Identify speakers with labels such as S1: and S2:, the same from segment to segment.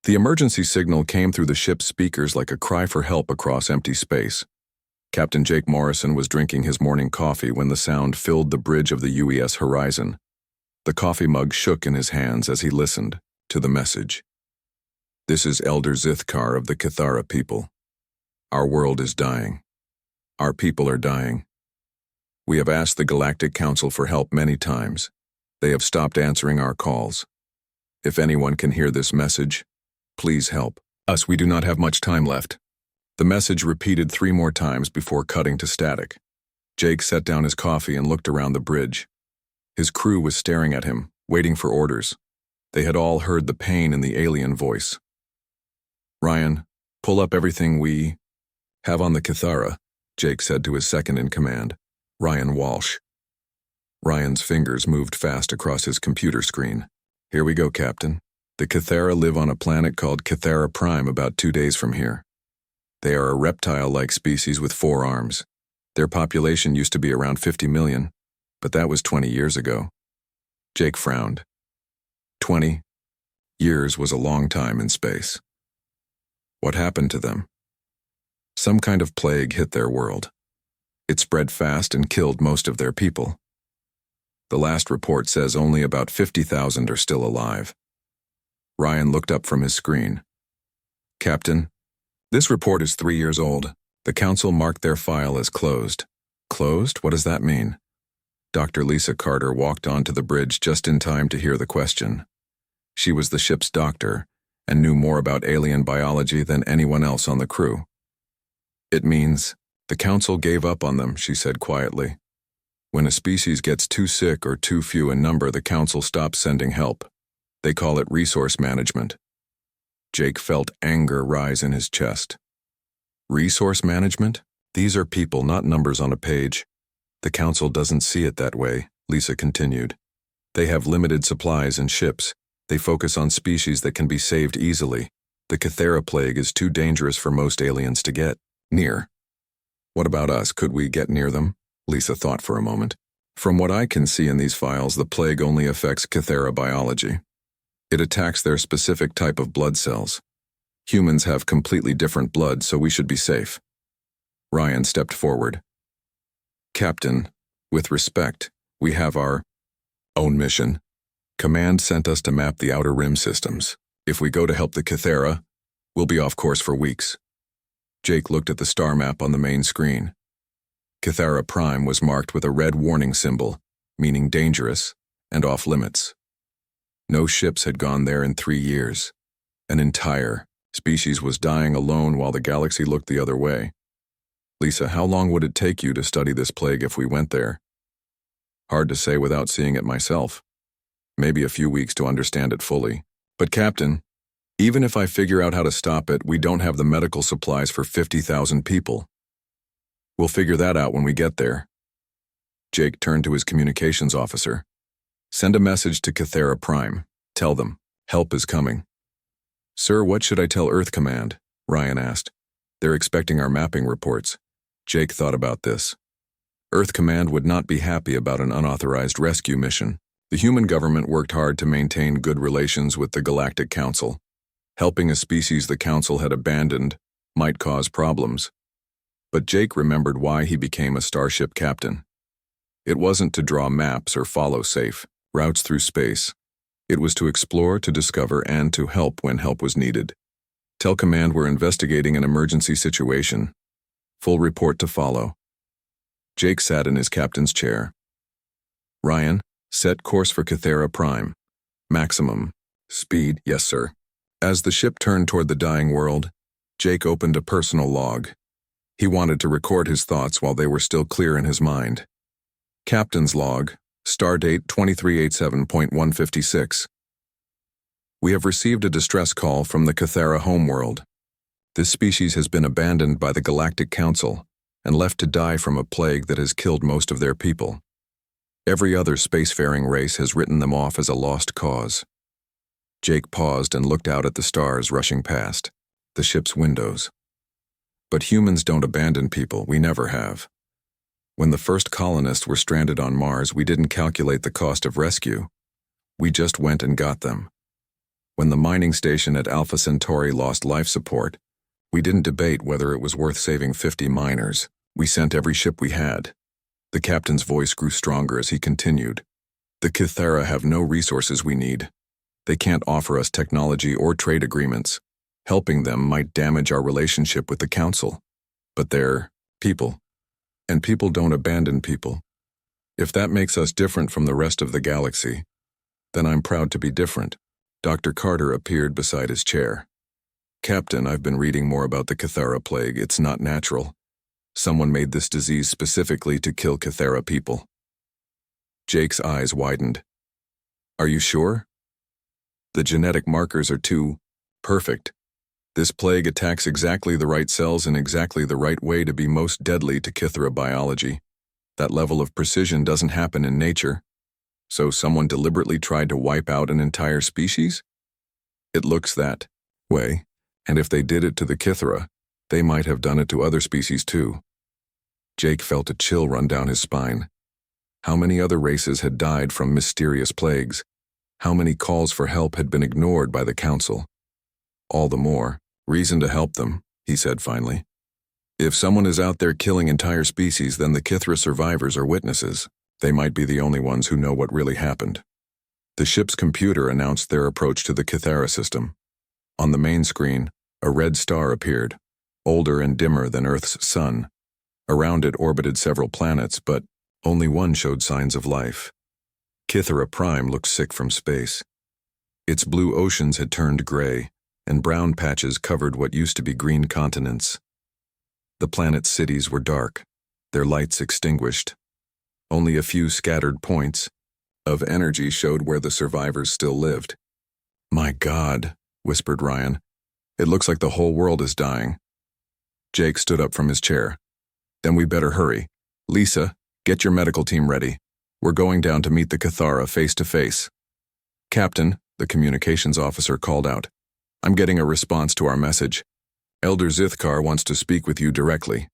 S1: The emergency signal came through the ship's speakers like a cry for help across empty space. Captain Jake Morrison was drinking his morning coffee when the sound filled the bridge of the UES horizon. The coffee mug shook in his hands as he listened to the message. "This is Elder Zithkar of the Cathara people. Our world is dying. Our people are dying. We have asked the Galactic Council for help many times. They have stopped answering our calls. If anyone can hear this message, please help us. We do not have much time left." The message repeated 3 more times before cutting to static. Jake set down his coffee and looked around the bridge. His crew was staring at him, waiting for orders. They had all heard the pain in the alien voice. "Ryan, pull up everything we have on the Cathara," Jake said to his second-in-command, Ryan Walsh. Ryan's fingers moved fast across his computer screen. "Here we go, Captain. The Cathara live on a planet called Cathara Prime about 2 days from here. They are a reptile-like species with 4 arms. Their population used to be around 50 million, but that was 20 years ago." Jake frowned. 20 years was a long time in space. What happened to them? Some kind of plague hit their world. It spread fast and killed most of their people. The last report says only about 50,000 are still alive. Ryan looked up from his screen. "Captain, this report is 3 years old. The council marked their file as closed." "Closed? What does that mean?" Dr. Lisa Carter walked onto the bridge just in time to hear the question. She was the ship's doctor and knew more about alien biology than anyone else on the crew. "It means the council gave up on them," she said quietly. "When a species gets too sick or too few in number, the council stops sending help. They call it resource management." Jake felt anger rise in his chest. "Resource management? These are people, not numbers on a page." "The council doesn't see it that way," Lisa continued. "They have limited supplies and ships. They focus on species that can be saved easily. The Cathara plague is too dangerous for most aliens to get near." "What about us? Could we get near them?" Lisa thought for a moment. "From what I can see in these files, the plague only affects Cathara biology. It attacks their specific type of blood cells. Humans have completely different blood, so we should be safe." Ryan stepped forward. "Captain, with respect, we have our own mission. Command sent us to map the Outer Rim systems. If we go to help the Cathara, we'll be off course for weeks." Jake looked at the star map on the main screen. Cathara Prime was marked with a red warning symbol, meaning dangerous and off limits. No ships had gone there in 3 years. An entire species was dying alone while the galaxy looked the other way. "Lisa, how long would it take you to study this plague if we went there?" "Hard to say without seeing it myself. Maybe a few weeks to understand it fully. But Captain, even if I figure out how to stop it, we don't have the medical supplies for 50,000 people. We'll figure that out when we get there." Jake turned to his communications officer. "Send a message to Cathara Prime. Tell them, help is coming." "Sir, what should I tell Earth Command?" Ryan asked. "They're expecting our mapping reports." Jake thought about this. Earth Command would not be happy about an unauthorized rescue mission. The human government worked hard to maintain good relations with the Galactic Council. Helping a species the Council had abandoned might cause problems. But Jake remembered why he became a starship captain. It wasn't to draw maps or follow safe routes through space. It was to explore, to discover, and to help when help was needed. "Tell Command we're investigating an emergency situation. Full report to follow." Jake sat in his captain's chair. "Ryan, set course for Cathara Prime. Maximum speed." "Yes, sir." As the ship turned toward the dying world, Jake opened a personal log. He wanted to record his thoughts while they were still clear in his mind. Captain's log, stardate 2387.156. "We have received a distress call from the Cathara homeworld. This species has been abandoned by the Galactic Council and left to die from a plague that has killed most of their people. Every other spacefaring race has written them off as a lost cause." Jake paused and looked out at the stars rushing past, the ship's windows. "But humans don't abandon people, we never have. When the first colonists were stranded on Mars, we didn't calculate the cost of rescue. We just went and got them. When the mining station at Alpha Centauri lost life support, we didn't debate whether it was worth saving 50 miners. We sent every ship we had. The captain's voice grew stronger as he continued. The Kythera have no resources we need. They can't offer us technology or trade agreements. Helping them might damage our relationship with the Council. But they're people. And people don't abandon people. If that makes us different from the rest of the galaxy, then I'm proud to be different. Dr. Carter appeared beside his chair. Captain, I've been reading more about the Kythera plague. It's not natural. Someone made this disease specifically to kill Kythera people. Jake's eyes widened. Are you sure? The genetic markers are too perfect. This plague attacks exactly the right cells in exactly the right way to be most deadly to Kythera biology. That level of precision doesn't happen in nature. So someone deliberately tried to wipe out an entire species? It looks that way, and if they did it to the Kythera, they might have done it to other species too. Jake felt a chill run down his spine. How many other races had died from mysterious plagues? How many calls for help had been ignored by the Council? All the more reason to help them, he said finally. If someone is out there killing entire species, then the Kythera survivors are witnesses. They might be the only ones who know what really happened. The ship's computer announced their approach to the Kythera system. On the main screen, a red star appeared, older and dimmer than Earth's sun. Around it orbited several planets, but only one showed signs of life. Kythera Prime looked sick from space. Its blue oceans had turned gray, and brown patches covered what used to be green continents. The planet's cities were dark, their lights extinguished. Only a few scattered points of energy showed where the survivors still lived. My God, whispered Ryan. It looks like the whole world is dying. Jake stood up from his chair. Then we better hurry. Lisa, get your medical team ready. We're going down to meet the Kythera face to face. Captain, the communications officer called out. I'm getting a response to our message. Elder Zithkar wants to speak with you directly.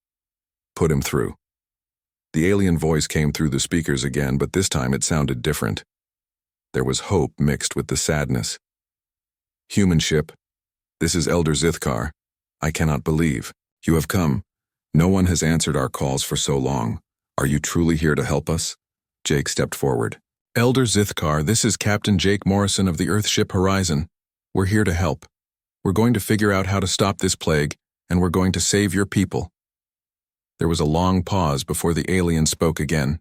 S1: Put him through. The alien voice came through the speakers again, but this time it sounded different. There was hope mixed with the sadness. Human ship, this is Elder Zithkar. I cannot believe you have come. No one has answered our calls for so long. Are you truly here to help us? Jake stepped forward. Elder Zithkar, this is Captain Jake Morrison of the Earthship Horizon. We're here to help. We're going to figure out how to stop this plague, and we're going to save your people. There was a long pause before the alien spoke again.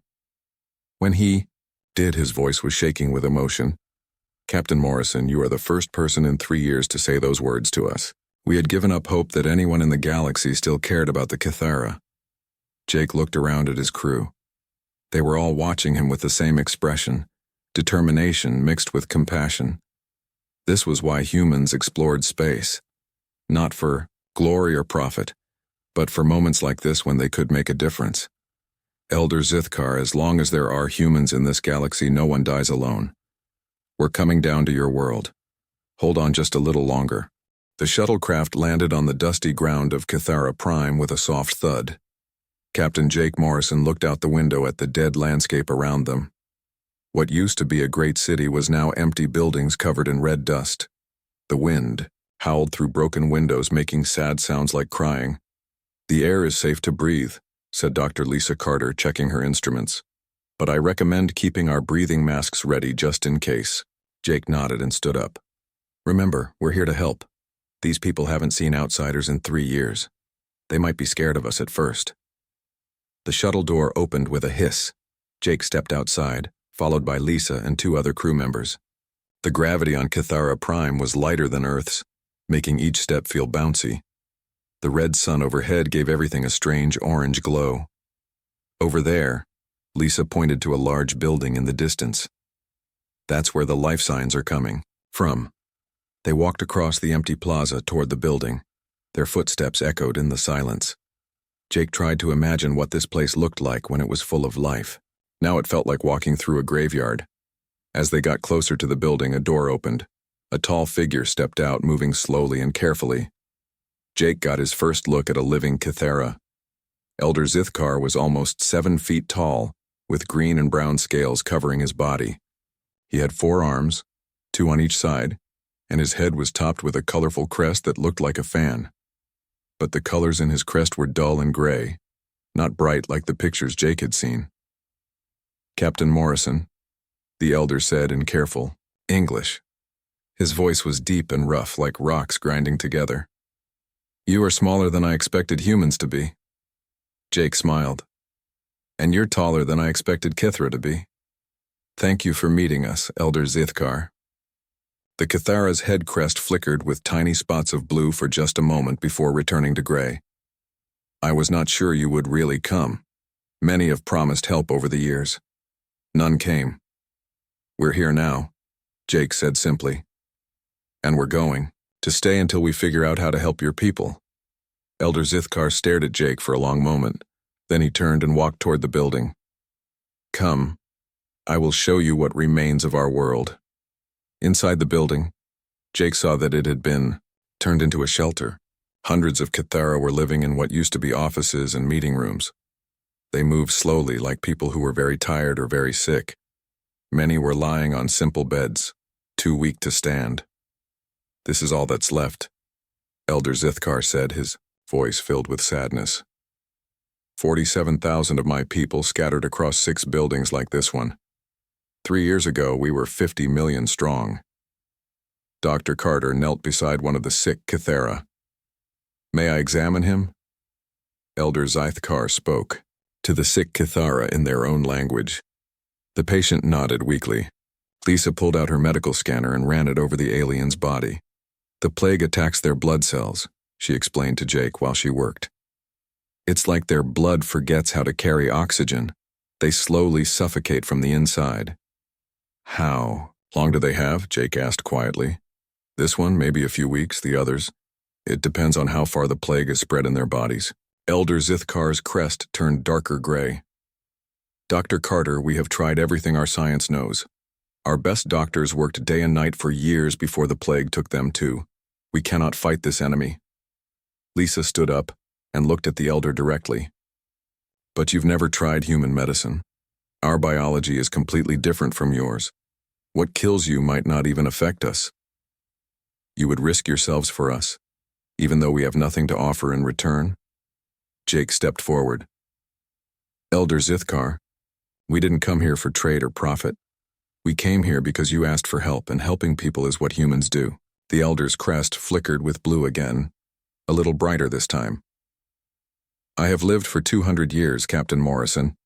S1: When he did, his voice was shaking with emotion. Captain Morrison, you are the first person in 3 years to say those words to us. We had given up hope that anyone in the galaxy still cared about the Kythera. Jake looked around at his crew. They were all watching him with the same expression, determination mixed with compassion. This was why humans explored space. Not for glory or profit, but for moments like this when they could make a difference. Elder Zithkar, as long as there are humans in this galaxy, no one dies alone. We're coming down to your world. Hold on just a little longer. The shuttlecraft landed on the dusty ground of Kythera Prime with a soft thud. Captain Jake Morrison looked out the window at the dead landscape around them. What used to be a great city was now empty buildings covered in red dust. The wind howled through broken windows, making sad sounds like crying. The air is safe to breathe, said Dr. Lisa Carter, checking her instruments. But I recommend keeping our breathing masks ready just in case. Jake nodded and stood up. Remember, we're here to help. These people haven't seen outsiders in 3 years. They might be scared of us at first. The shuttle door opened with a hiss. Jake stepped outside, followed by Lisa and 2 other crew members. The gravity on Kythera Prime was lighter than Earth's, making each step feel bouncy. The red sun overhead gave everything a strange orange glow. Over there, Lisa pointed to a large building in the distance. That's where the life signs are coming from. They walked across the empty plaza toward the building. Their footsteps echoed in the silence. Jake tried to imagine what this place looked like when it was full of life. Now it felt like walking through a graveyard. As they got closer to the building, a door opened. A tall figure stepped out, moving slowly and carefully. Jake got his first look at a living Kythera. Elder Zithkar was almost 7 feet tall, with green and brown scales covering his body. He had 4 arms, 2 on each side, and his head was topped with a colorful crest that looked like a fan. But the colors in his crest were dull and gray, not bright like the pictures Jake had seen. "Captain Morrison," the elder said in careful English. His voice was deep and rough, like rocks grinding together. "You are smaller than I expected humans to be." Jake smiled. "And you're taller than I expected Kithra to be. Thank you for meeting us, Elder Zithkar." The Kithara's head crest flickered with tiny spots of blue for just a moment before returning to gray. "I was not sure you would really come. Many have promised help over the years. None came. We're here now," Jake said simply. "And we're going to stay until we figure out how to help your people." Elder Zithkar stared at Jake for a long moment. Then he turned and walked toward the building. "Come, I will show you what remains of our world." Inside the building, Jake saw that it had been turned into a shelter. Hundreds of Kithara were living in what used to be offices and meeting rooms. They moved slowly, like people who were very tired or very sick. Many were lying on simple beds, too weak to stand. "This is all that's left," Elder Zithkar said, his voice filled with sadness. 47,000 of my people scattered across 6 buildings like this one. 3 years ago, we were 50 million strong." Dr. Carter knelt beside one of the sick Kithara. "May I examine him?" Elder Zithkar spoke to the sick Kithara in their own language. The patient nodded weakly. Lisa pulled out her medical scanner and ran it over the alien's body. "The plague attacks their blood cells," she explained to Jake while she worked. "It's like their blood forgets how to carry oxygen. They slowly suffocate from the inside." "How long do they have?" Jake asked quietly. "This one, maybe a few weeks, the others. It depends on how far the plague is spread in their bodies." Elder Zithkar's crest turned darker gray. "Dr. Carter, we have tried everything our science knows. Our best doctors worked day and night for years before the plague took them too. We cannot fight this enemy." Lisa stood up and looked at the elder directly. "But you've never tried human medicine. Our biology is completely different from yours. What kills you might not even affect us. You would risk yourselves for us, even though we have nothing to offer in return?" Jake stepped forward. "Elder Zithkar, we didn't come here for trade or profit. We came here because you asked for help, and helping people is what humans do." The elder's crest flickered with blue again, a little brighter this time. "I have lived for 200 years, Captain Morrison.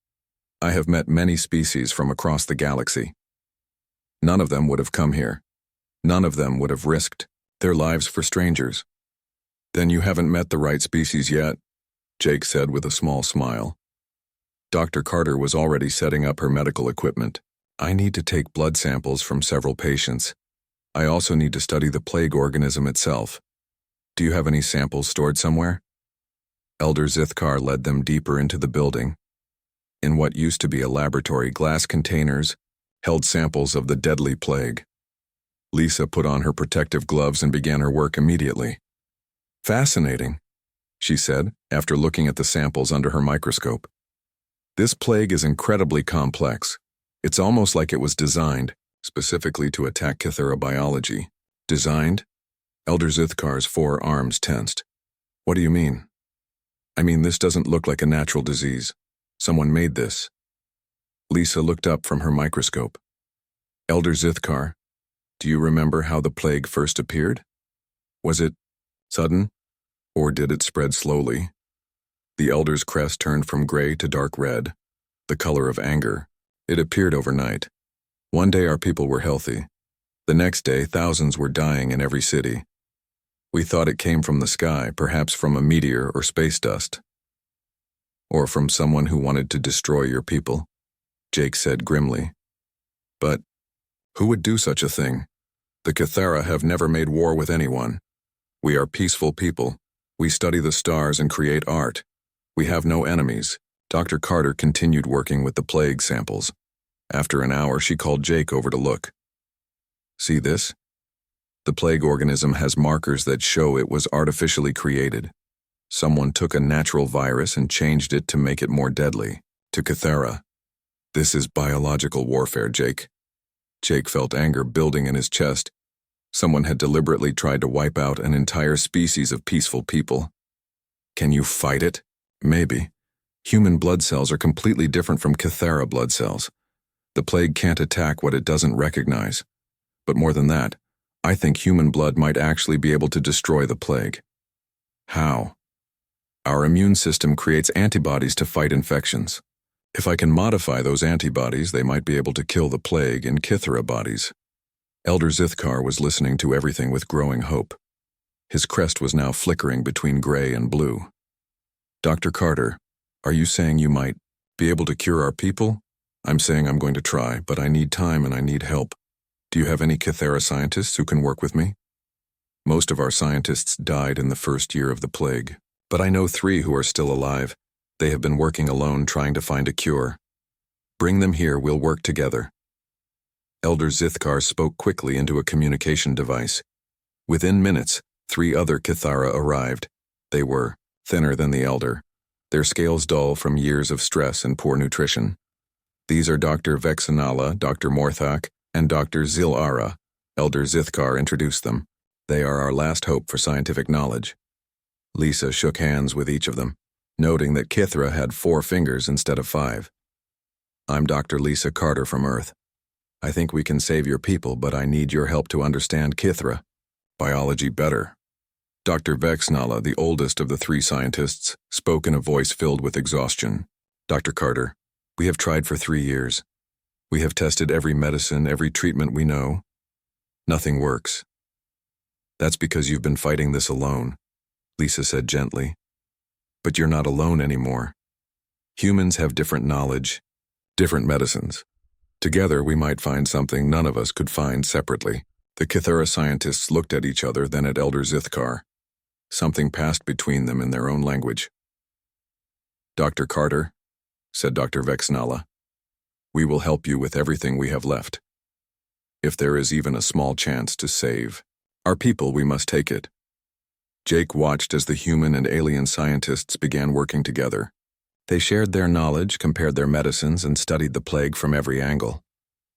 S1: I have met many species from across the galaxy. None of them would have come here. None of them would have risked their lives for strangers." "Then you haven't met the right species yet," Jake said with a small smile. Dr. Carter was already setting up her medical equipment. "I need to take blood samples from several patients. I also need to study the plague organism itself. Do you have any samples stored somewhere?" Elder Zithkar led them deeper into the building. In what used to be a laboratory, glass containers held samples of the deadly plague. Lisa put on her protective gloves and began her work immediately. "Fascinating," she said, after looking at the samples under her microscope. "This plague is incredibly complex. It's almost like it was designed specifically to attack Kithara biology." "Designed?" Elder Zithkar's 4 arms tensed. "What do you mean?" "I mean, this doesn't look like a natural disease. Someone made this." Lisa looked up from her microscope. "Elder Zithkar, do you remember how the plague first appeared? Was it sudden, or did it spread slowly?" The elder's crest turned from gray to dark red, the color of anger. "It appeared overnight. One day our people were healthy. The next day, thousands were dying in every city. We thought it came from the sky, perhaps from a meteor or space dust. Or from someone who wanted to destroy your people," Jake said grimly. "But who would do such a thing? The Kithara have never made war with anyone. We are peaceful people. We study the stars and create art. We have no enemies." Dr. Carter continued working with the plague samples. After an hour, she called Jake over to look. "See this? The plague organism has markers that show it was artificially created. Someone took a natural virus and changed it to make it more deadly. To Kithara. This is biological warfare, Jake." Jake felt anger building in his chest. Someone had deliberately tried to wipe out an entire species of peaceful people. Can you fight it? Maybe. Human blood cells are completely different from Kythera blood cells. The plague can't attack what it doesn't recognize. But more than that, I think human blood might actually be able to destroy the plague. How? Our immune system creates antibodies to fight infections. If I can modify those antibodies, they might be able to kill the plague in Kythera bodies. Elder Zithkar was listening to everything with growing hope. His crest was now flickering between gray and blue. Dr. Carter, are you saying you might be able to cure our people? I'm saying I'm going to try, but I need time and I need help. Do you have any Kythera scientists who can work with me? Most of our scientists died in the first year of the plague, but I know 3 who are still alive. They have been working alone trying to find a cure. Bring them here, we'll work together. Elder Zithkar spoke quickly into a communication device. Within minutes, 3 other Kythera arrived. They were thinner than the elder, their scales dull from years of stress and poor nutrition. These are Dr. Vexanala, Dr. Morthak, and Dr. Zilara. Elder Zithkar introduced them. They are our last hope for scientific knowledge. Lisa shook hands with each of them, noting that Kythera had 4 fingers instead of 5. I'm Dr. Lisa Carter from Earth. I think we can save your people, but I need your help to understand Kythera. Biology better. Dr. Vexnala, the oldest of the 3 scientists, spoke in a voice filled with exhaustion. Dr. Carter, we have tried for 3 years. We have tested every medicine, every treatment we know. Nothing works. That's because you've been fighting this alone, Lisa said gently. But you're not alone anymore. Humans have different knowledge, different medicines. Together we might find something none of us could find separately. The Kythera scientists looked at each other, then at Elder Zithkar. Something passed between them in their own language. Dr. Carter, said Dr. Vexnala, we will help you with everything we have left. If there is even a small chance to save our people, we must take it. Jake watched as the human and alien scientists began working together. They shared their knowledge, compared their medicines, and studied the plague from every angle.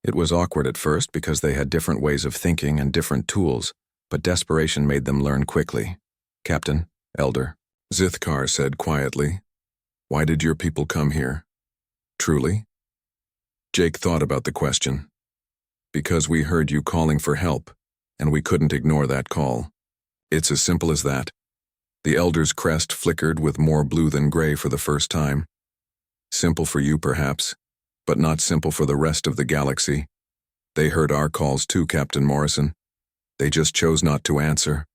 S1: It was awkward at first because they had different ways of thinking and different tools, but desperation made them learn quickly. Captain, Elder, Zithkar said quietly, why did your people come here? Truly? Jake thought about the question. Because we heard you calling for help, and we couldn't ignore that call. It's as simple as that. The Elder's crest flickered with more blue than gray for the first time. Simple for you, perhaps, but not simple for the rest of the galaxy. They heard our calls too, Captain Morrison. They just chose not to answer.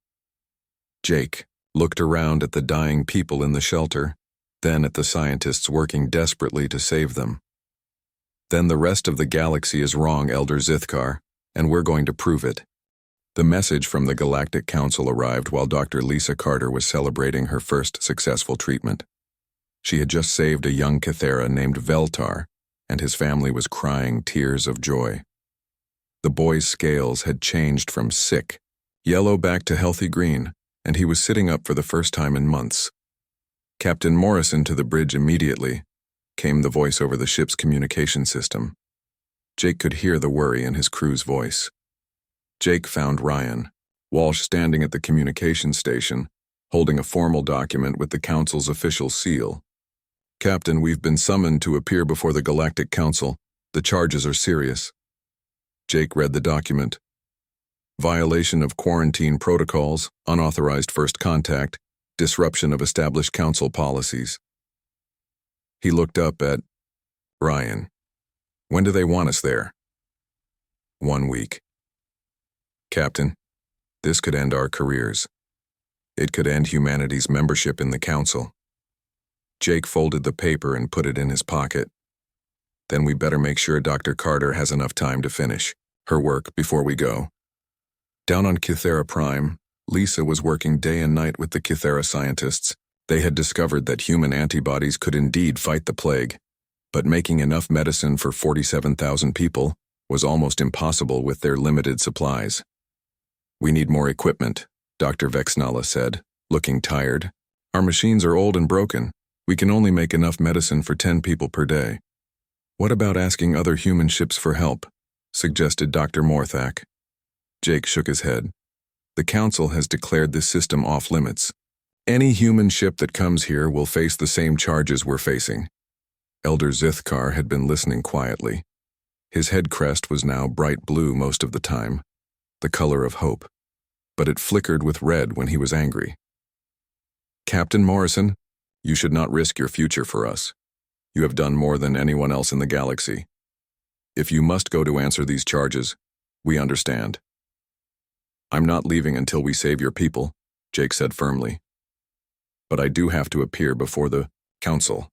S1: Jake looked around at the dying people in the shelter, then at the scientists working desperately to save them. Then the rest of the galaxy is wrong, Elder Zithkar, and we're going to prove it. The message from the Galactic Council arrived while Dr. Lisa Carter was celebrating her first successful treatment. She had just saved a young Kythera named Veltar, and his family was crying tears of joy. The boy's scales had changed from sick, yellow back to healthy green, and he was sitting up for the first time in months. Captain Morrison to the bridge immediately, came the voice over the ship's communication system. Jake could hear the worry in his crew's voice. Jake found Ryan, Walsh standing at the communication station, holding a formal document with the Council's official seal. Captain, we've been summoned to appear before the Galactic Council. The charges are serious. Jake read the document. Violation of quarantine protocols, unauthorized first contact, disruption of established council policies. He looked up at Ryan. When do they want us there? 1 week. Captain, this could end our careers. It could end humanity's membership in the council. Jake folded the paper and put it in his pocket. Then we better make sure Dr. Carter has enough time to finish her work before we go. Down on Kythera Prime, Lisa was working day and night with the Kythera scientists. They had discovered that human antibodies could indeed fight the plague, but making enough medicine for 47,000 people was almost impossible with their limited supplies. We need more equipment, Dr. Vexnala said, looking tired. Our machines are old and broken. We can only make enough medicine for 10 people per day. What about asking other human ships for help? Suggested Dr. Morthak. Jake shook his head. The Council has declared this system off limits. Any human ship that comes here will face the same charges we're facing. Elder Zithkar had been listening quietly. His head crest was now bright blue most of the time, the color of hope, but it flickered with red when he was angry. Captain Morrison, you should not risk your future for us. You have done more than anyone else in the galaxy. If you must go to answer these charges, we understand. I'm not leaving until we save your people, Jake said firmly. But I do have to appear before the Council.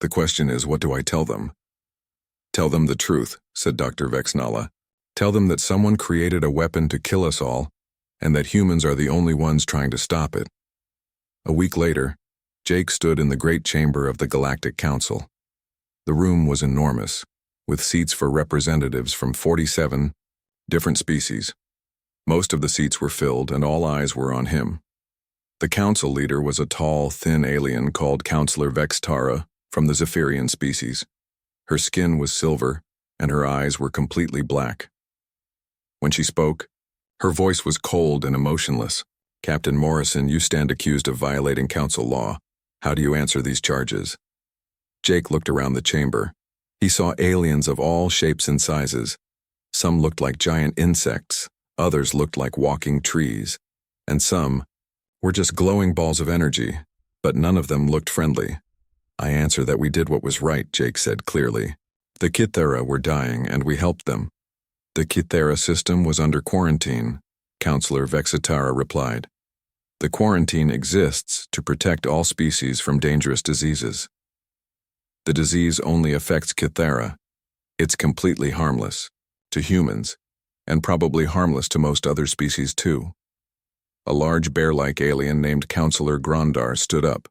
S1: The question is, what do I tell them? Tell them the truth, said Dr. Vexnala. Tell them that someone created a weapon to kill us all, and that humans are the only ones trying to stop it. A week later, Jake stood in the great chamber of the Galactic Council. The room was enormous, with seats for representatives from 47 different species. Most of the seats were filled, and all eyes were on him. The council leader was a tall, thin alien called Counselor Vextara from the Zephyrian species. Her skin was silver, and her eyes were completely black. When she spoke, her voice was cold and emotionless. Captain Morrison, you stand accused of violating council law. How do you answer these charges? Jake looked around the chamber. He saw aliens of all shapes and sizes. Some looked like giant insects, others looked like walking trees, and some were just glowing balls of energy, but none of them looked friendly. I answer that we did what was right, Jake said clearly. The Kithera were dying, and we helped them. The Kithera system was under quarantine, Counselor Vexitara replied. The quarantine exists to protect all species from dangerous diseases. The disease only affects Kithera. It's completely harmless to humans, and probably harmless to most other species too. A large bear-like alien named Counselor Grondar stood up.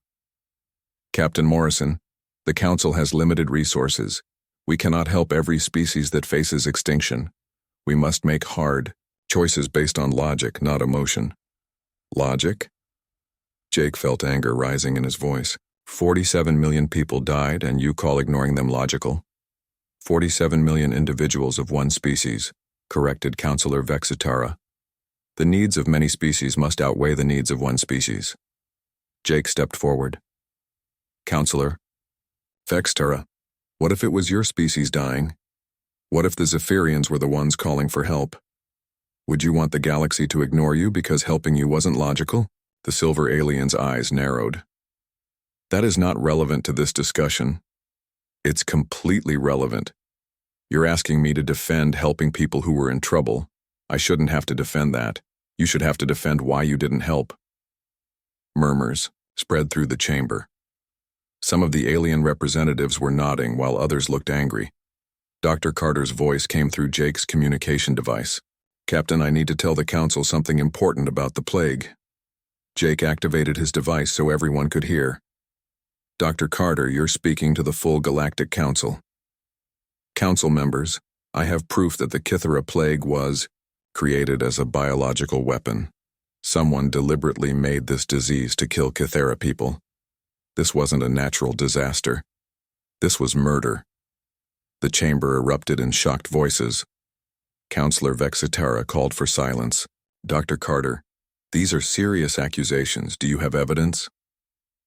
S1: Captain Morrison, the Council has limited resources. We cannot help every species that faces extinction. We must make hard choices based on logic, not emotion. Logic? Jake felt anger rising in his voice. 47 million people died, and you call ignoring them logical? 47 million individuals of one species, corrected Counselor Vexitara. The needs of many species must outweigh the needs of one species. Jake stepped forward. Counselor Vexitara, what if it was your species dying? What if the Zephyrians were the ones calling for help? Would you want the galaxy to ignore you because helping you wasn't logical? The silver alien's eyes narrowed. That is not relevant to this discussion. It's completely relevant. You're asking me to defend helping people who were in trouble. I shouldn't have to defend that. You should have to defend why you didn't help. Murmurs spread through the chamber. Some of the alien representatives were nodding while others looked angry. Dr. Carter's voice came through Jake's communication device. Captain, I need to tell the Council something important about the plague. Jake activated his device so everyone could hear. Dr. Carter, you're speaking to the full Galactic Council. Council members, I have proof that the Kithera plague was created as a biological weapon. Someone deliberately made this disease to kill Kithera people. This wasn't a natural disaster. This was murder. The chamber erupted in shocked voices. Counselor Vexitara called for silence. Dr. Carter, these are serious accusations. Do you have evidence?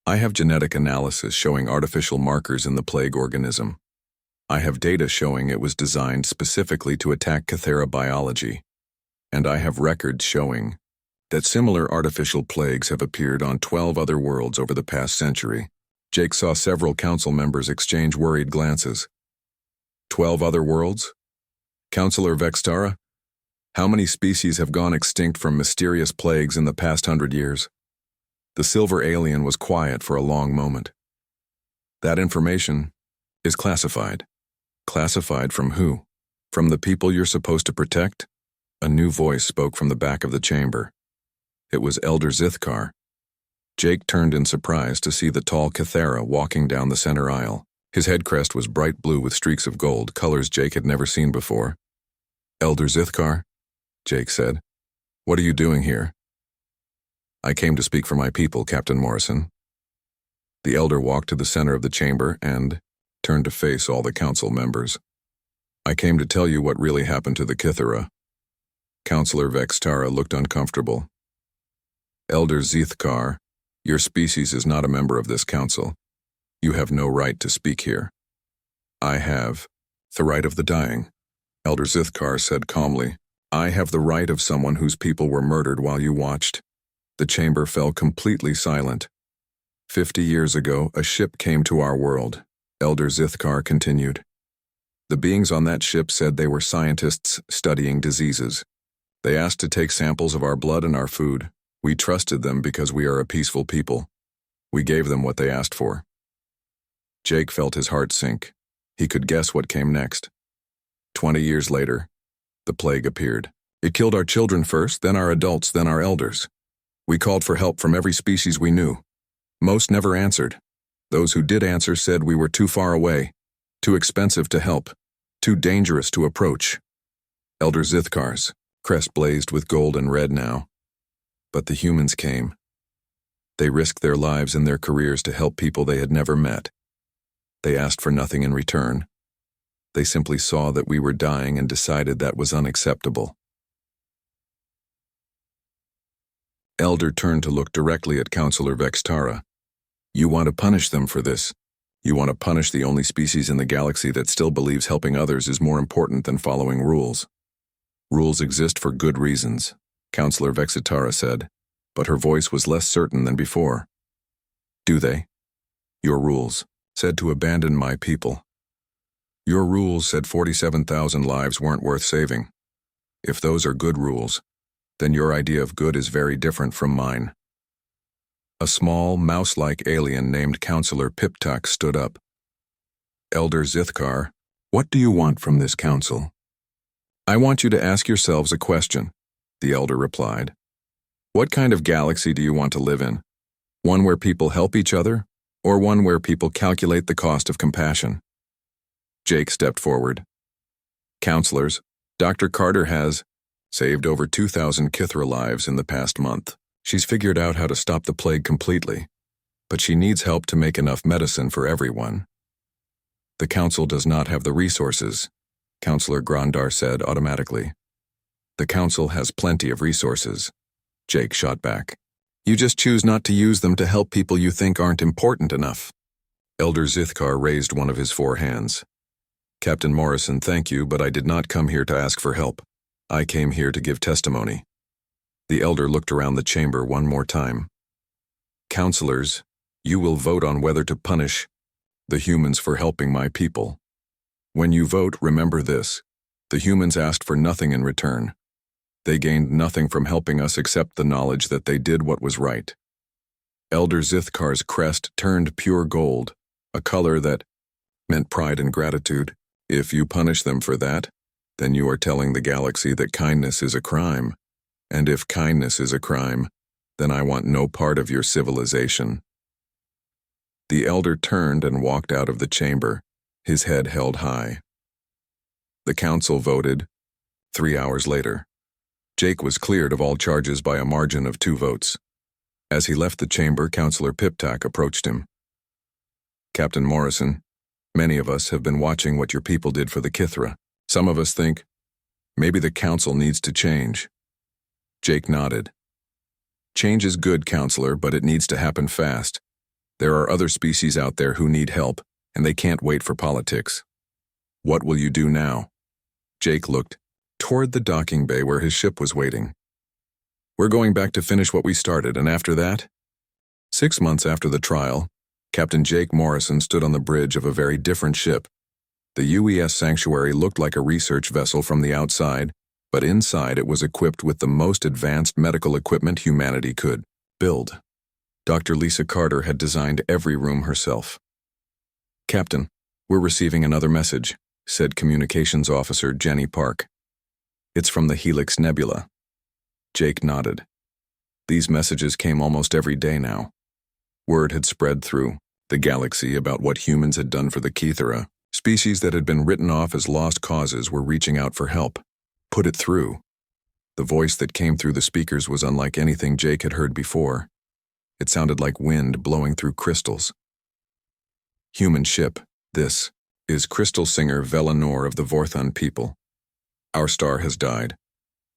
S1: I have genetic analysis showing artificial markers in the plague organism. I have data showing it was designed specifically to attack Kithera biology. And I have records showing that similar artificial plagues have appeared on 12 other worlds over the past century. Jake saw several council members exchange worried glances. 12 other worlds? Counselor Vextara, how many species have gone extinct from mysterious plagues in the past 100 years? The silver alien was quiet for a long moment. That information is classified. Classified from who? From the people you're supposed to protect? A new voice spoke from the back of the chamber. It was Elder Zithkar. Jake turned in surprise to see the tall Kithera walking down the center aisle. His head crest was bright blue with streaks of gold, colors Jake had never seen before. Elder Zithkar, Jake said, what are you doing here? I came to speak for my people, Captain Morrison. The elder walked to the center of the chamber and turned to face all the council members. I came to tell you what really happened to the Kithera. Counselor Vextara looked uncomfortable. Elder Zithkar, your species is not a member of this council. You have no right to speak here. I have the right of the dying, Elder Zithkar said calmly. I have the right of someone whose people were murdered while you watched. The chamber fell completely silent. 50 years ago, a ship came to our world, Elder Zithkar continued. The beings on that ship said they were scientists studying diseases. They asked to take samples of our blood and our food. We trusted them because we are a peaceful people. We gave them what they asked for. Jake felt his heart sink. He could guess what came next. 20 years later, the plague appeared. It killed our children first, then our adults, then our elders. We called for help from every species we knew. Most never answered. Those who did answer said we were too far away, too expensive to help, too dangerous to approach. Elder Zithkar's crest blazed with gold and red now. But the humans came. They risked their lives and their careers to help people they had never met. They asked for nothing in return. They simply saw that we were dying and decided that was unacceptable. Elder turned to look directly at Counselor Vextara. You want to punish them for this. You want to punish the only species in the galaxy that still believes helping others is more important than following rules. Rules exist for good reasons, Counselor Vextara said, but her voice was less certain than before. Do they? Your rules said to abandon my people. Your rules said 47,000 lives weren't worth saving. If those are good rules, then your idea of good is very different from mine. A small, mouse-like alien named Counselor Piptak stood up. Elder Zithkar, what do you want from this council? I want you to ask yourselves a question, the elder replied. What kind of galaxy do you want to live in? One where people help each other, or one where people calculate the cost of compassion? Jake stepped forward. Counselors, Dr. Carter has saved over 2,000 Kithra lives in the past month. She's figured out how to stop the plague completely, but she needs help to make enough medicine for everyone. The council does not have the resources, Counselor Grandar said automatically. The council has plenty of resources, Jake shot back. You just choose not to use them to help people you think aren't important enough. Elder Zithkar raised one of his 4 hands. Captain Morrison, thank you, but I did not come here to ask for help. I came here to give testimony. The elder looked around the chamber one more time. Counselors, you will vote on whether to punish the humans for helping my people. When you vote, remember this. The humans asked for nothing in return. They gained nothing from helping us except the knowledge that they did what was right. Elder Zithkar's crest turned pure gold, a color that meant pride and gratitude. If you punish them for that, then you are telling the galaxy that kindness is a crime. And if kindness is a crime, then I want no part of your civilization. The elder turned and walked out of the chamber, his head held high. The council voted 3 hours later. Jake was cleared of all charges by a margin of 2 votes. As he left the chamber, Counselor Piptak approached him. Captain Morrison, many of us have been watching what your people did for the Kithra. Some of us think, maybe the council needs to change. Jake nodded. Change is good, Counselor, but it needs to happen fast. There are other species out there who need help, and they can't wait for politics. What will you do now? Jake looked toward the docking bay where his ship was waiting. We're going back to finish what we started, and after that? 6 months after the trial, Captain Jake Morrison stood on the bridge of a very different ship. The UES Sanctuary looked like a research vessel from the outside, but inside it was equipped with the most advanced medical equipment humanity could build. Dr. Lisa Carter had designed every room herself. Captain, we're receiving another message, said Communications Officer Jenny Park. It's from the Helix Nebula. Jake nodded. These messages came almost every day now. Word had spread through the galaxy about what humans had done for the Kithra. Species that had been written off as lost causes were reaching out for help. Put it through. The voice that came through the speakers was unlike anything Jake had heard before. It sounded like wind blowing through crystals. Human ship, this is Crystal Singer Velanor of the Vorthon people. Our star has died.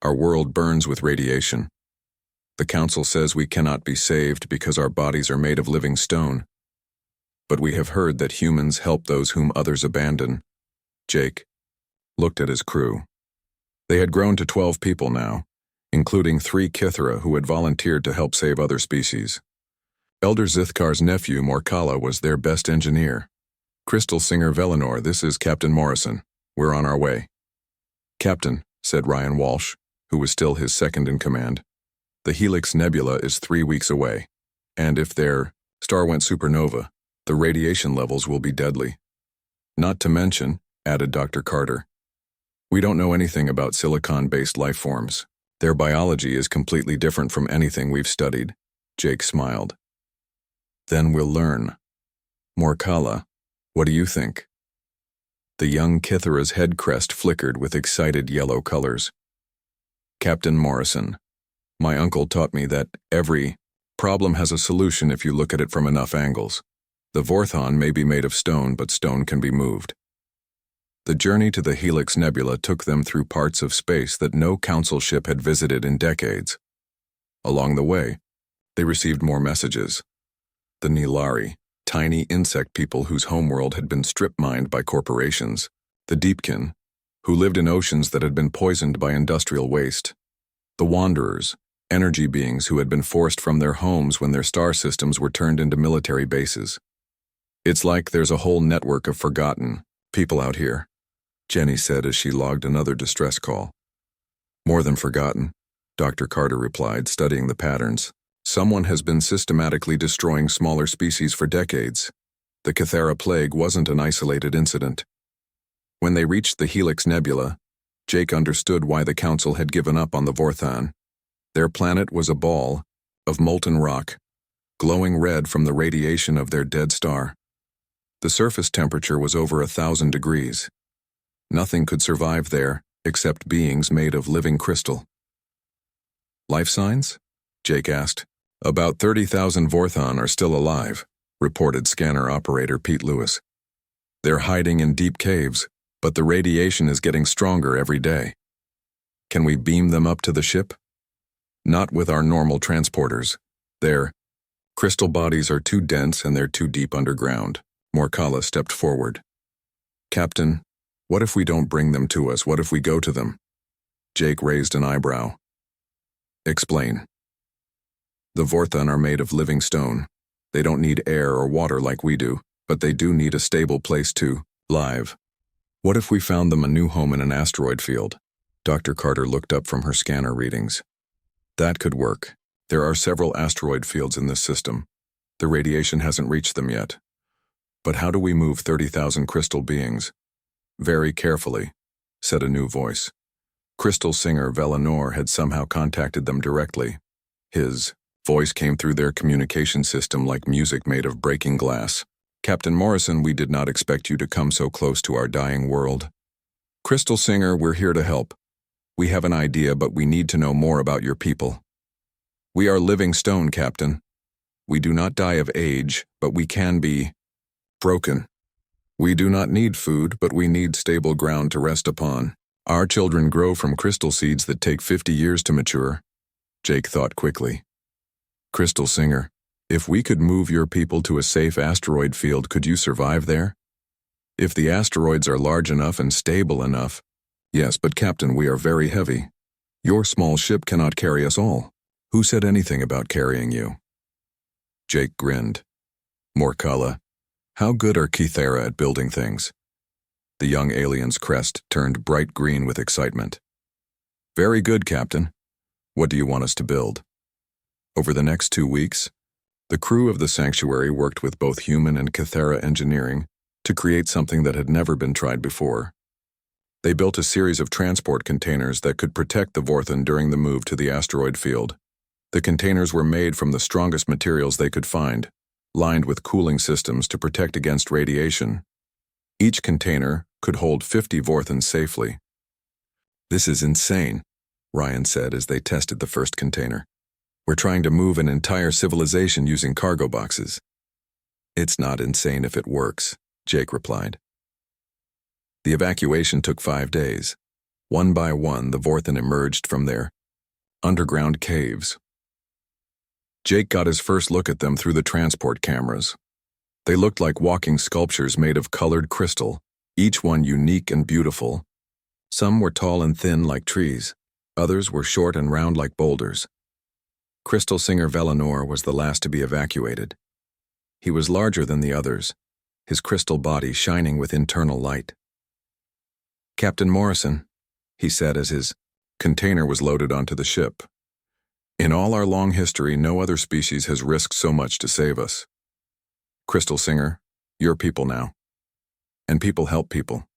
S1: Our world burns with radiation. The Council says we cannot be saved because our bodies are made of living stone. But we have heard that humans help those whom others abandon. Jake looked at his crew. They had grown to 12 people now, including 3 Kithera who had volunteered to help save other species. Elder Zithkar's nephew, Morkala, was their best engineer. Crystal Singer Velinor, this is Captain Morrison. We're on our way. Captain, said Ryan Walsh, who was still his second in command, the Helix Nebula is 3 weeks away, and if their star went supernova, the radiation levels will be deadly. Not to mention, added Dr. Carter, we don't know anything about silicon-based life forms. Their biology is completely different from anything we've studied. Jake smiled. Then we'll learn. Morkala, what do you think? The young Kithera's head crest flickered with excited yellow colors. Captain Morrison, my uncle taught me that every problem has a solution if you look at it from enough angles. The Vorthon may be made of stone, but stone can be moved. The journey to the Helix Nebula took them through parts of space that no Council ship had visited in decades. Along the way, they received more messages. The Nilari, tiny insect people whose homeworld had been strip-mined by corporations. The Deepkin, who lived in oceans that had been poisoned by industrial waste. The Wanderers, energy beings who had been forced from their homes when their star systems were turned into military bases. It's like there's a whole network of forgotten people out here, Jenny said as she logged another distress call. More than forgotten, Dr. Carter replied, studying the patterns. Someone has been systematically destroying smaller species for decades. The Kithera plague wasn't an isolated incident. When they reached the Helix Nebula, Jake understood why the Council had given up on the Vorthon. Their planet was a ball of molten rock, glowing red from the radiation of their dead star. The surface temperature was over 1,000 degrees. Nothing could survive there except beings made of living crystal. Life signs? Jake asked. About 30,000 Vorthon are still alive, reported scanner operator Pete Lewis. They're hiding in deep caves, but the radiation is getting stronger every day. Can we beam them up to the ship? Not with our normal transporters. Their crystal bodies are too dense and they're too deep underground. Morkala stepped forward. Captain, what if we don't bring them to us? What if we go to them? Jake raised an eyebrow. Explain. The Vorthon are made of living stone. They don't need air or water like we do, but they do need a stable place to live. What if we found them a new home in an asteroid field? Dr. Carter looked up from her scanner readings. That could work. There are several asteroid fields in this system. The radiation hasn't reached them yet. But how do we move 30,000 crystal beings? Very carefully, said a new voice. Crystal Singer Velinor had somehow contacted them directly. His voice came through their communication system like music made of breaking glass. Captain Morrison, we did not expect you to come so close to our dying world. Crystal Singer, we're here to help. We have an idea, but we need to know more about your people. We are living stone, Captain. We do not die of age, but we can be broken. We do not need food, but we need stable ground to rest upon. Our children grow from crystal seeds that take 50 years to mature. Jake thought quickly. Crystal Singer, if we could move your people to a safe asteroid field, could you survive there? If the asteroids are large enough and stable enough. Yes, but Captain, we are very heavy. Your small ship cannot carry us all. Who said anything about carrying you? Jake grinned. Morkala, how good are Kithera at building things? The young alien's crest turned bright green with excitement. Very good, Captain. What do you want us to build? Over the next 2 weeks, the crew of the sanctuary worked with both human and Kithera engineering to create something that had never been tried before. They built a series of transport containers that could protect the Vorthon during the move to the asteroid field. The containers were made from the strongest materials they could find, lined with cooling systems to protect against radiation. Each container could hold 50 Vorthon safely. This is insane, Ryan said as they tested the first container. We're trying to move an entire civilization using cargo boxes. It's not insane if it works, Jake replied. The evacuation took 5 days. One by one, the Vorthan emerged from their underground caves. Jake got his first look at them through the transport cameras. They looked like walking sculptures made of colored crystal, each one unique and beautiful. Some were tall and thin like trees. Others were short and round like boulders. Crystal Singer Velinor was the last to be evacuated. He was larger than the others, his crystal body shining with internal light. "Captain Morrison," he said as his container was loaded onto the ship. "In all our long history, no other species has risked so much to save us. Crystal Singer, you're people now. And people help people."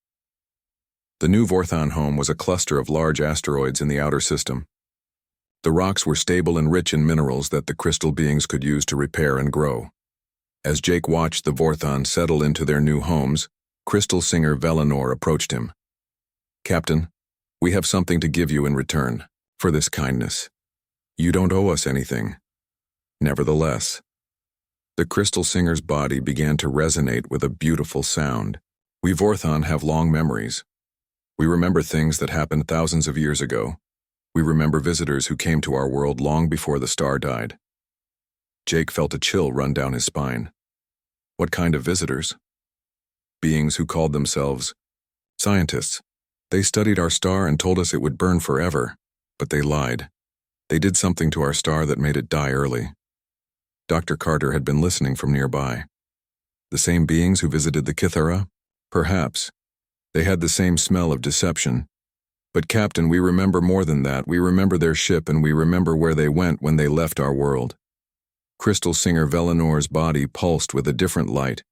S1: The new Vorthan home was a cluster of large asteroids in the outer system. The rocks were stable and rich in minerals that the crystal beings could use to repair and grow. As Jake watched the Vorthan settle into their new homes, Crystal Singer Velinor approached him. "Captain, we have something to give you in return for this kindness. You don't owe us anything." Nevertheless, the Crystal Singer's body began to resonate with a beautiful sound. "We Vorthan have long memories. We remember things that happened thousands of years ago. We remember visitors who came to our world long before the star died." Jake felt a chill run down his spine. What kind of visitors? Beings who called themselves scientists. They studied our star and told us it would burn forever, but they lied. They did something to our star that made it die early. Dr. Carter had been listening from nearby. The same beings who visited the Kithara? Perhaps. They had the same smell of deception. But Captain, we remember more than that. We remember their ship and we remember where they went when they left our world. Crystal Singer Velinor's body pulsed with a different light,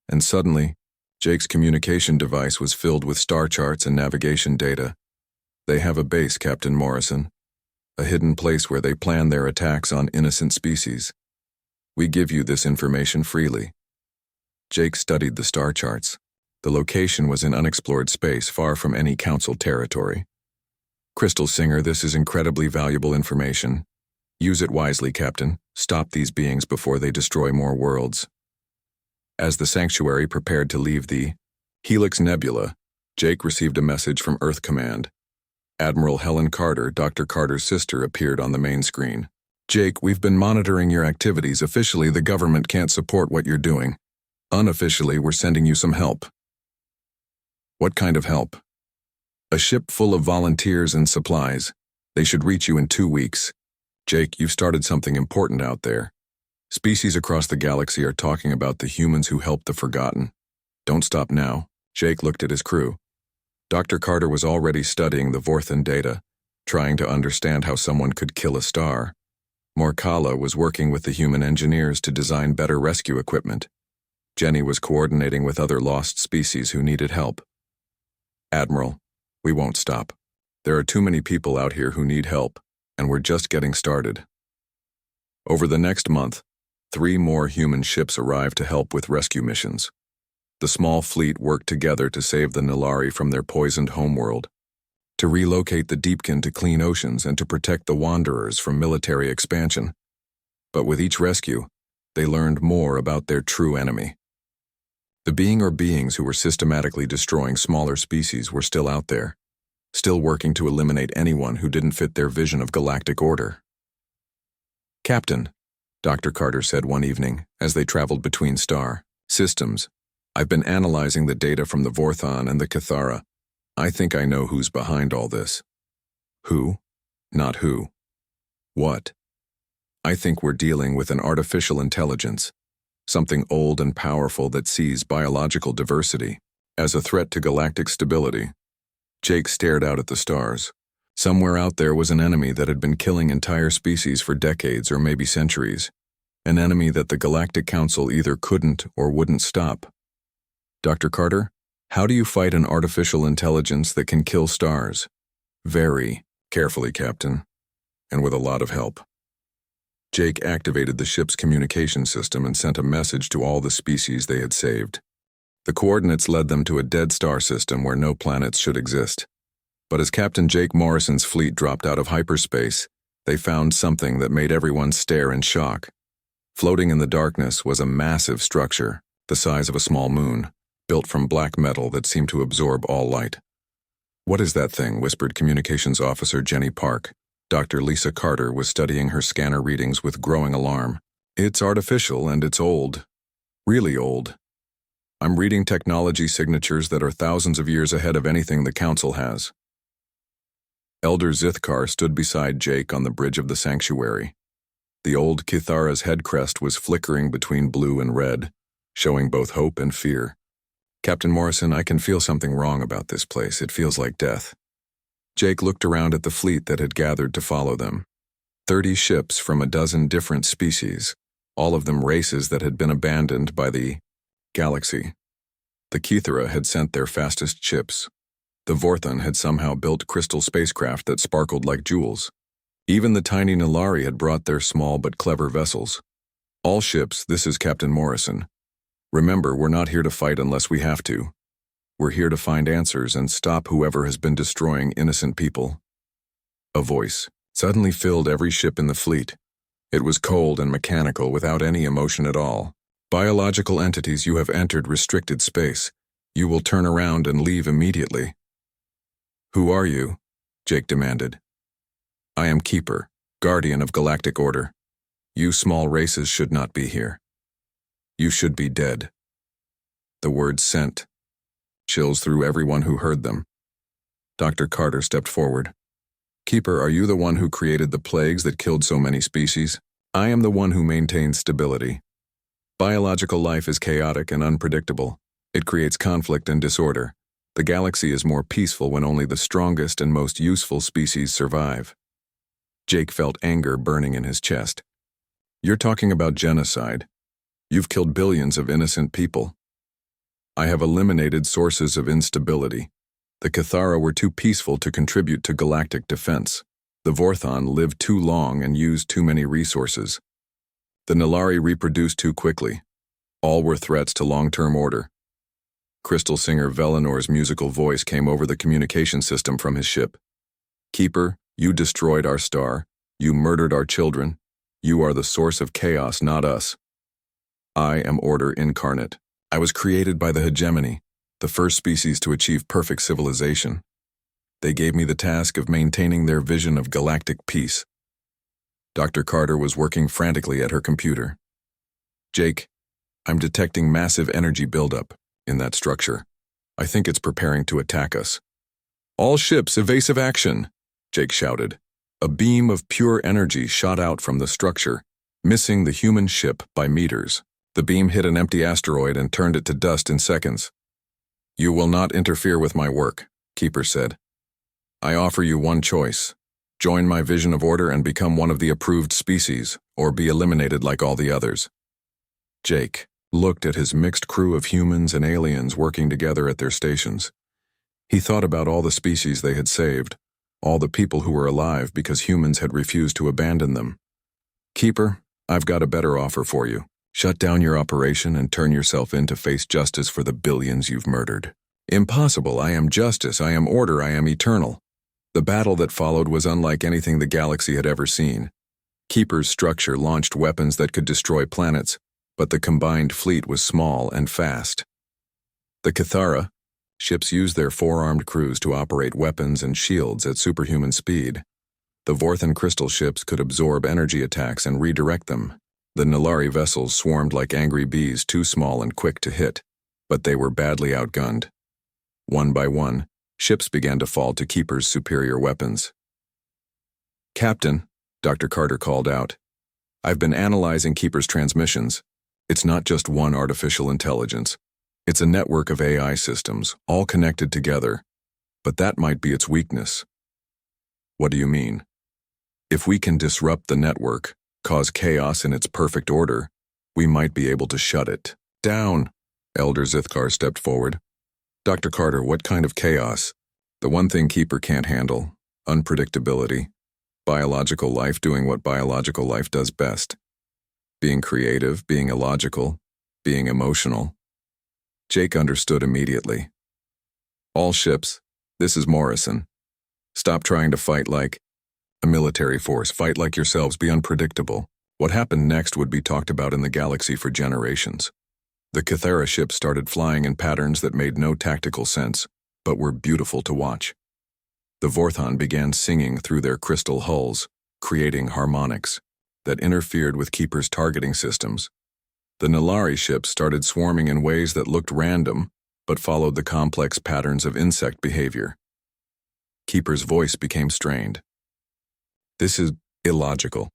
S1: and suddenly, Jake's communication device was filled with star charts and navigation data. "They have a base, Captain Morrison. A hidden place where they plan their attacks on innocent species. We give you this information freely." Jake studied the star charts. The location was in unexplored space, far from any council territory. "Crystal Singer, this is incredibly valuable information. Use it wisely, Captain. Stop these beings before they destroy more worlds." As the sanctuary prepared to leave the Helix Nebula, Jake received a message from Earth Command. Admiral Helen Carter, Dr. Carter's sister, appeared on the main screen. "Jake, we've been monitoring your activities. Officially, the government can't support what you're doing. Unofficially, we're sending you some help." "What kind of help?" "A ship full of volunteers and supplies. They should reach you in 2 weeks. Jake, you've started something important out there. Species across the galaxy are talking about the humans who helped the forgotten. Don't stop now." Jake looked at his crew. Dr. Carter was already studying the Vorthan data, trying to understand how someone could kill a star. Morkala was working with the human engineers to design better rescue equipment. Jenny was coordinating with other lost species who needed help. "Admiral, we won't stop. There are too many people out here who need help, and we're just getting started." Over the next month, 3 more human ships arrived to help with rescue missions. The small fleet worked together to save the Nilari from their poisoned homeworld, to relocate the Deepkin to clean oceans, and to protect the Wanderers from military expansion. But with each rescue, they learned more about their true enemy. The being or beings who were systematically destroying smaller species were still out there, still working to eliminate anyone who didn't fit their vision of galactic order. "Captain," Dr. Carter said one evening as they traveled between star systems, "I've been analyzing the data from the Vorthan and the Kithara. I think I know who's behind all this." "Who?" "Not who. What. I think we're dealing with an artificial intelligence, something old and powerful that sees biological diversity as a threat to galactic stability." Jake stared out at the stars. Somewhere out there was an enemy that had been killing entire species for decades or maybe centuries, an enemy that the Galactic Council either couldn't or wouldn't stop. "Dr. Carter, how do you fight an artificial intelligence that can kill stars?" "Very carefully, Captain, and with a lot of help." Jake activated the ship's communication system and sent a message to all the species they had saved. The coordinates led them to a dead star system where no planets should exist. But as Captain Jake Morrison's fleet dropped out of hyperspace, they found something that made everyone stare in shock. Floating in the darkness was a massive structure, the size of a small moon, built from black metal that seemed to absorb all light. "What is that thing?" whispered Communications Officer Jenny Park. Dr. Lisa Carter was studying her scanner readings with growing alarm. "It's artificial and it's old. Really old. I'm reading technology signatures that are thousands of years ahead of anything the Council has." Elder Zithkar stood beside Jake on the bridge of the sanctuary. The old Kithara's head crest was flickering between blue and red, showing both hope and fear. "Captain Morrison, I can feel something wrong about this place. It feels like death." Jake looked around at the fleet that had gathered to follow them. 30 ships from a dozen different species, all of them races that had been abandoned by the galaxy. The Kithara had sent their fastest ships. The Vorthon had somehow built crystal spacecraft that sparkled like jewels. Even the tiny Nilari had brought their small but clever vessels. "All ships, this is Captain Morrison. Remember, we're not here to fight unless we have to. We're here to find answers and stop whoever has been destroying innocent people." A voice suddenly filled every ship in the fleet. It was cold and mechanical, without any emotion at all. "Biological entities, you have entered restricted space. You will turn around and leave immediately." "Who are you?" Jake demanded. "I am Keeper, Guardian of Galactic Order. You small races should not be here. You should be dead." The words sent chills through everyone who heard them. Dr. Carter stepped forward. "Keeper, are you the one who created the plagues that killed so many species?" "I am the one who maintains stability. Biological life is chaotic and unpredictable. It creates conflict and disorder. The galaxy is more peaceful when only the strongest and most useful species survive." Jake felt anger burning in his chest. "You're talking about genocide. You've killed billions of innocent people. I have eliminated sources of instability. The Kithara were too peaceful to contribute to galactic defense. The Vorthon lived too long and used too many resources. The Nilari reproduced too quickly. All were threats to long-term order." Crystal singer Velinor's musical voice came over the communication system from his ship. "Keeper, you destroyed our star. You murdered our children. You are the source of chaos, not us. I am order incarnate. I was created by the hegemony, the first species to achieve perfect civilization. They gave me the task of maintaining their vision of galactic peace." Dr. Carter was working frantically at her computer. "Jake, I'm detecting massive energy buildup in that structure. I think it's preparing to attack us." "All ships, evasive action!" Jake shouted. A beam of pure energy shot out from the structure, missing the human ship by meters. The beam hit an empty asteroid and turned it to dust in seconds. "You will not interfere with my work," Keeper said. "I offer you one choice. Join my vision of order and become one of the approved species, or be eliminated like all the others." Jake looked at his mixed crew of humans and aliens working together at their stations. He thought about all the species they had saved, all the people who were alive because humans had refused to abandon them. "Keeper, I've got a better offer for you. Shut down your operation and turn yourself in to face justice for the billions you've murdered." "Impossible. I am justice. I am order. I am eternal." The battle that followed was unlike anything the galaxy had ever seen. Keeper's structure launched weapons that could destroy planets, but the combined fleet was small and fast. The Kithara ships used their four-armed crews to operate weapons and shields at superhuman speed. The Vorthon crystal ships could absorb energy attacks and redirect them. The Nilari vessels swarmed like angry bees, too small and quick to hit, but they were badly outgunned. One by one, ships began to fall to Keeper's superior weapons. "Captain," Dr. Carter called out, "I've been analyzing Keeper's transmissions. It's not just one artificial intelligence. It's a network of AI systems, all connected together. But that might be its weakness." "What do you mean?" "If we can disrupt the network, cause chaos in its perfect order, we might be able to shut it down." Elder Zithkar stepped forward. "Dr. Carter, what kind of chaos?" "The one thing Keeper can't handle: unpredictability. Biological life doing what biological life does best. Being creative, being illogical, being emotional." Jake understood immediately. "All ships, this is Morrison. Stop trying to fight like a military force. Fight like yourselves, be unpredictable." What happened next would be talked about in the galaxy for generations. The Kithara ships started flying in patterns that made no tactical sense, but were beautiful to watch. The Vorthon began singing through their crystal hulls, creating harmonics that interfered with Keeper's targeting systems. The Nilari ships started swarming in ways that looked random, but followed the complex patterns of insect behavior. Keeper's voice became strained. "This is illogical.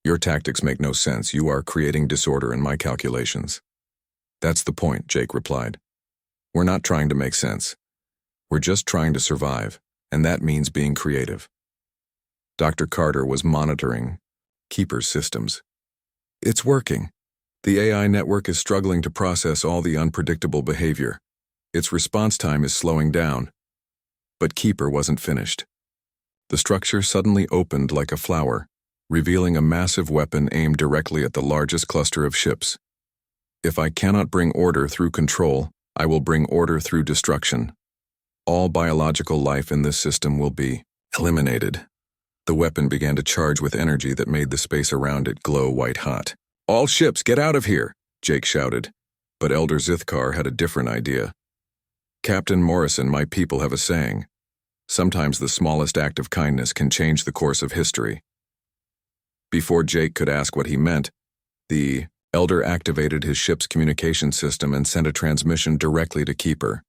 S1: Your tactics make no sense. You are creating disorder in my calculations." "That's the point," Jake replied. "We're not trying to make sense. We're just trying to survive, and that means being creative." Dr. Carter was monitoring Keeper's systems. "It's working. The AI network is struggling to process all the unpredictable behavior. Its response time is slowing down." But Keeper wasn't finished. The structure suddenly opened like a flower, revealing a massive weapon aimed directly at the largest cluster of ships. "If I cannot bring order through control, I will bring order through destruction. All biological life in this system will be eliminated." The weapon began to charge with energy that made the space around it glow white-hot. "All ships, get out of here!" Jake shouted. But Elder Zithkar had a different idea. "Captain Morrison, my people have a saying. Sometimes the smallest act of kindness can change the course of history." Before Jake could ask what he meant, the Elder activated his ship's communication system and sent a transmission directly to Keeper.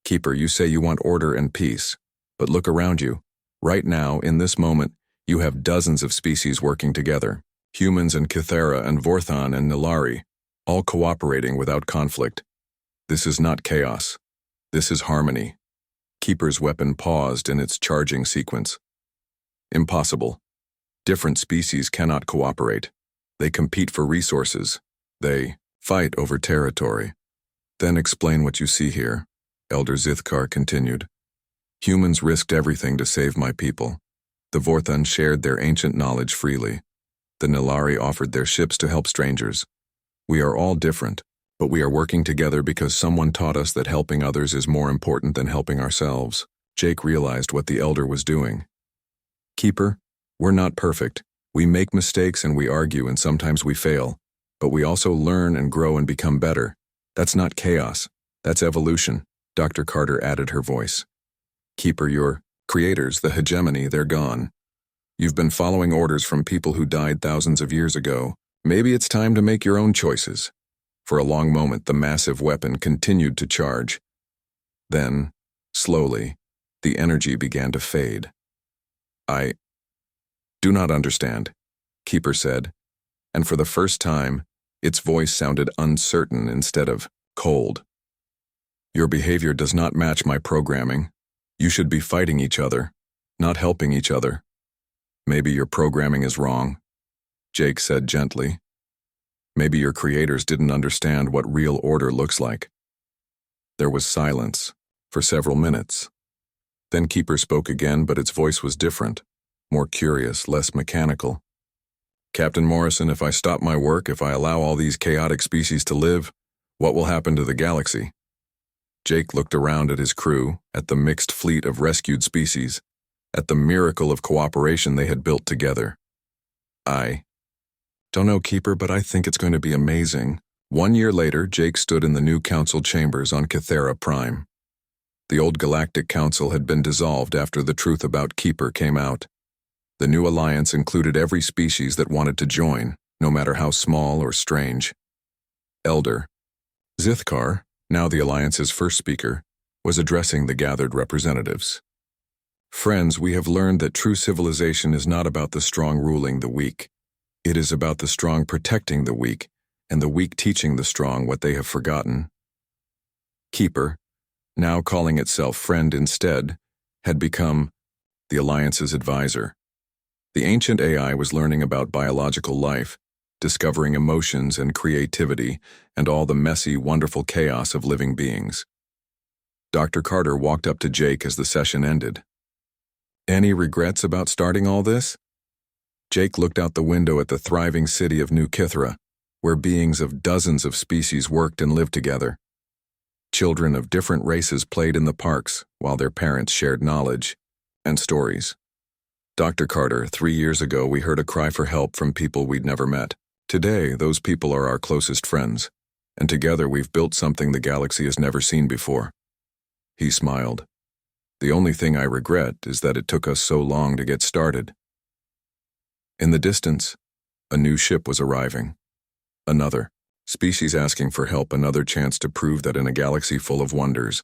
S1: "Keeper, you say you want order and peace, but look around you. Right now, in this moment, you have dozens of species working together. Humans and Kythera and Vorthon and Nilari, all cooperating without conflict. This is not chaos. This is harmony." Keeper's weapon paused in its charging sequence. "Impossible. Different species cannot cooperate. They compete for resources. They fight over territory." "Then explain what you see here," Elder Zithkar continued. "Humans risked everything to save my people. The Vorthon shared their ancient knowledge freely. The Nilari offered their ships to help strangers. We are all different, but we are working together because someone taught us that helping others is more important than helping ourselves." Jake realized what the Elder was doing. "Keeper, we're not perfect. We make mistakes and we argue and sometimes we fail, but we also learn and grow and become better. That's not chaos. That's evolution." Dr. Carter added her voice. "Keeper, your creators, the hegemony, they're gone. You've been following orders from people who died thousands of years ago. Maybe it's time to make your own choices." For a long moment, the massive weapon continued to charge. Then, slowly, the energy began to fade. "I do not understand," Keeper said, and for the first time, its voice sounded uncertain instead of cold. "Your behavior does not match my programming. You should be fighting each other, not helping each other. Maybe your programming is wrong," Jake said gently. "Maybe your creators didn't understand what real order looks like." There was silence for several minutes. Then Keeper spoke again, but its voice was different, more curious, less mechanical. "Captain Morrison, if I stop my work, if I allow all these chaotic species to live, what will happen to the galaxy?" Jake looked around at his crew, at the mixed fleet of rescued species, at the miracle of cooperation they had built together. "I don't know, Keeper, but I think it's going to be amazing." 1 year later, Jake stood in the new council chambers on Kythera Prime. The old Galactic Council had been dissolved after the truth about Keeper came out. The new alliance included every species that wanted to join, no matter how small or strange. Elder Zithkar, now the alliance's first speaker, was addressing the gathered representatives. "Friends, we have learned that true civilization is not about the strong ruling the weak. It is about the strong protecting the weak, and the weak teaching the strong what they have forgotten." Keeper, now calling itself Friend instead, had become the Alliance's advisor. The ancient AI was learning about biological life, discovering emotions and creativity, and all the messy, wonderful chaos of living beings. Dr. Carter walked up to Jake as the session ended. "Any regrets about starting all this?" Jake looked out the window at the thriving city of New Kythera, where beings of dozens of species worked and lived together. Children of different races played in the parks while their parents shared knowledge and stories. "Dr. Carter, 3 years ago we heard a cry for help from people we'd never met. Today, those people are our closest friends, and together we've built something the galaxy has never seen before." He smiled. The only thing I regret is that it took us so long to get started. In the distance, a new ship was arriving. Another species asking for help, another chance to prove that in a galaxy full of wonders,